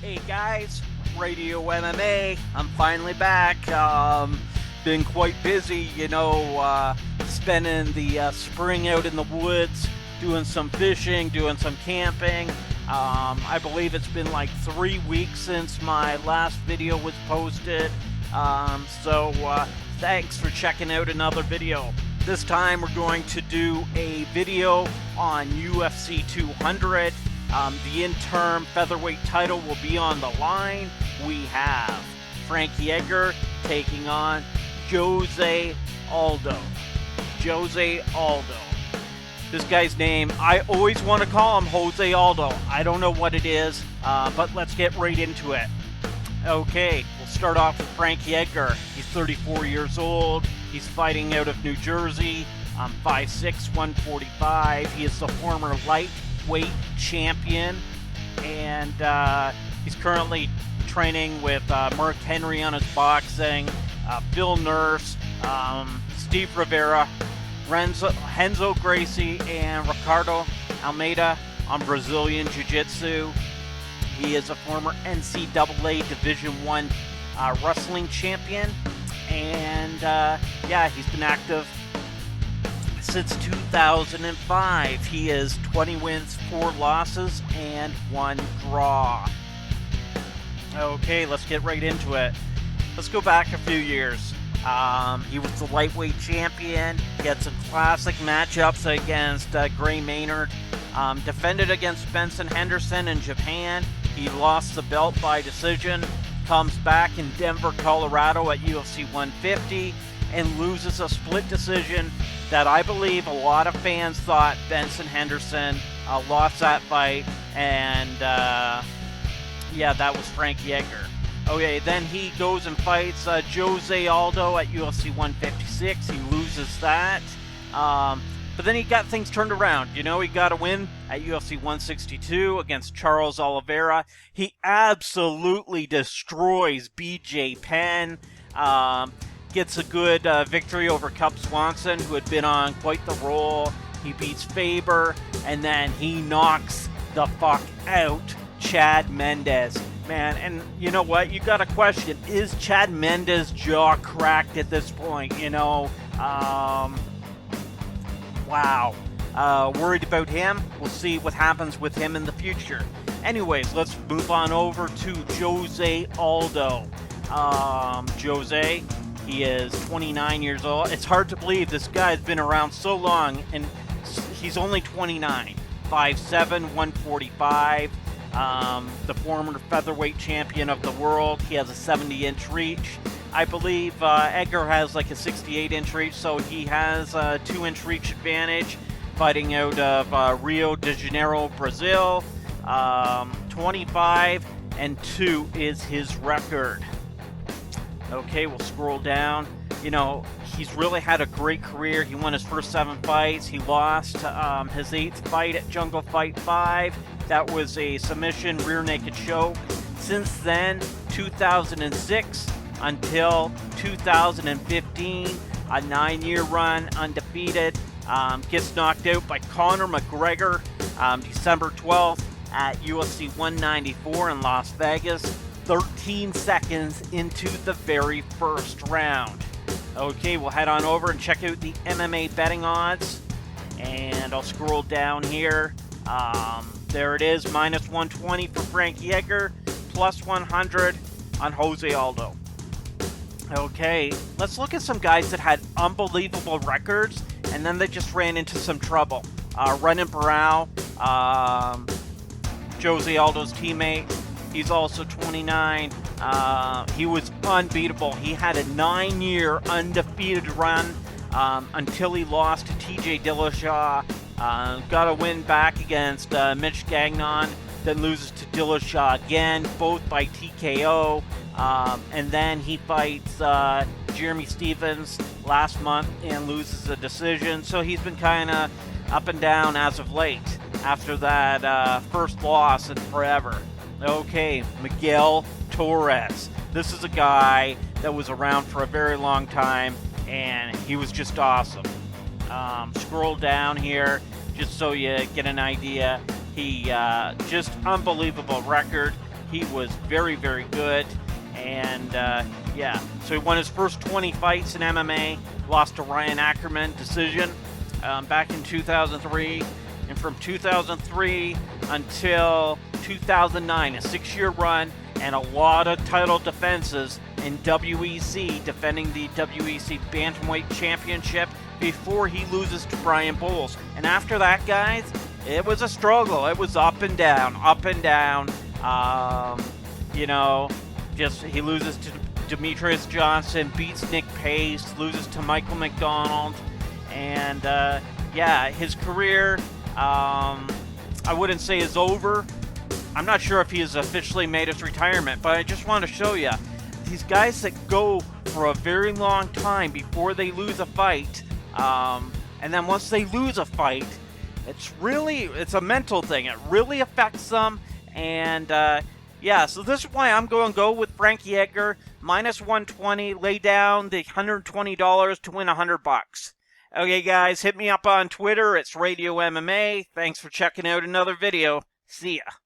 Hey guys, Radio MMA. I'm finally back. Been quite busy, spending the spring out in the woods, doing some fishing, doing some camping. I believe it's been like 3 weeks since my last video was posted. So thanks for checking out another video. This time we're going to do a video on UFC 200. The interim featherweight title will be on the line. We have Frankie Edgar taking on Jose Aldo. Jose Aldo. This guy's name, I always want to call him Jose Aldo. I don't know what it is, but let's get right into it. Okay, we'll start off with Frankie Edgar. He's 34 years old. He's fighting out of New Jersey. 5'6", 145. He is the former lightweight champion, and he's currently training with Mark Henry on his boxing, Phil Nurse, Steve Rivera, Renzo Gracie, and Ricardo Almeida on Brazilian Jiu-Jitsu. He is a former NCAA Division I wrestling champion, and he's been active since 2005. He is 20 wins, 4 losses, and 1 draw. Okay, let's get right into it. Let's go back a few years. He was the lightweight champion. He had some classic matchups against Gray Maynard. Defended against Benson Henderson in Japan. He lost the belt by decision. Comes back in Denver, Colorado at UFC 150 and loses a split decision that I believe a lot of fans thought Benson Henderson lost that fight, and that was Frankie Edgar. Okay, then he goes and fights Jose Aldo at UFC 156. He loses that. But then he got things turned around. He got a win at UFC 162 against Charles Oliveira. He absolutely destroys BJ Penn. Gets a good victory over Cub Swanson, who had been on quite the roll. He beats Faber, and then he knocks the fuck out Chad Mendes. Man, and you know what? You got a question. Is Chad Mendes' jaw cracked at this point? Wow. Worried about him. We'll see what happens with him in the future. Anyways, let's move on over to Jose Aldo. Jose, he is 29 years old. It's hard to believe this guy's been around so long, and he's only 29. 5'7", 145. The former featherweight champion of the world. He has a 70-inch reach. I believe Edgar has like a 68-inch reach, so he has a 2-inch reach advantage, fighting out of Rio de Janeiro, Brazil. 25-2 is his record. Okay, we'll scroll down. He's really had a great career. He won his first 7 fights. He lost his 8th fight at Jungle Fight 5. That was a submission rear naked choke. Since then, 2006 until 2015, a 9-year run undefeated. Gets knocked out by Conor McGregor December 12th at UFC 194 in Las Vegas, 13 seconds into the very first round. Okay, we'll head on over and check out the MMA betting odds, and I'll scroll down here. There it is, minus 120 for Frankie Edgar, plus 100 on Jose Aldo. Okay, let's look at some guys that had unbelievable records, and then they just ran into some trouble. Renan Barão, Jose Aldo's teammate, he's also 29. He was unbeatable. He had a 9-year undefeated run until he lost to TJ Dillashaw. Got a win back against Mitch Gagnon, then loses to Dillashaw again, both by TKO. And then he fights Jeremy Stephens last month and loses a decision. So he's been kind of up and down as of late after that first loss in forever. Okay, Miguel Torres. This is a guy that was around for a very long time, and he was just awesome. Scroll down here just so you get an idea. He just unbelievable record. he was very, very good. And yeah, so he won his first 20 fights in MMA, lost to Ryan Ackerman, decision, back in 2003. And from 2003 until 2009, a 6-year run and a lot of title defenses in WEC, defending the WEC Bantamweight Championship before he loses to Brian Bowles. And after that, guys, it was a struggle. It was up and down, up and down. You know, just he loses to Demetrius Johnson, beats Nick Pace, loses to Michael McDonald. And yeah, his career, I wouldn't say is over. I'm not sure if he has officially made his retirement, but I just want to show you these guys that go for a very long time before they lose a fight, and then once they lose a fight, it's a mental thing. It really affects them. And yeah, so this is why I'm going to go with Frankie Edgar, minus 120, lay down the $120 to win $100. Okay, guys, hit me up on Twitter. It's Radio MMA. Thanks for checking out another video. See ya.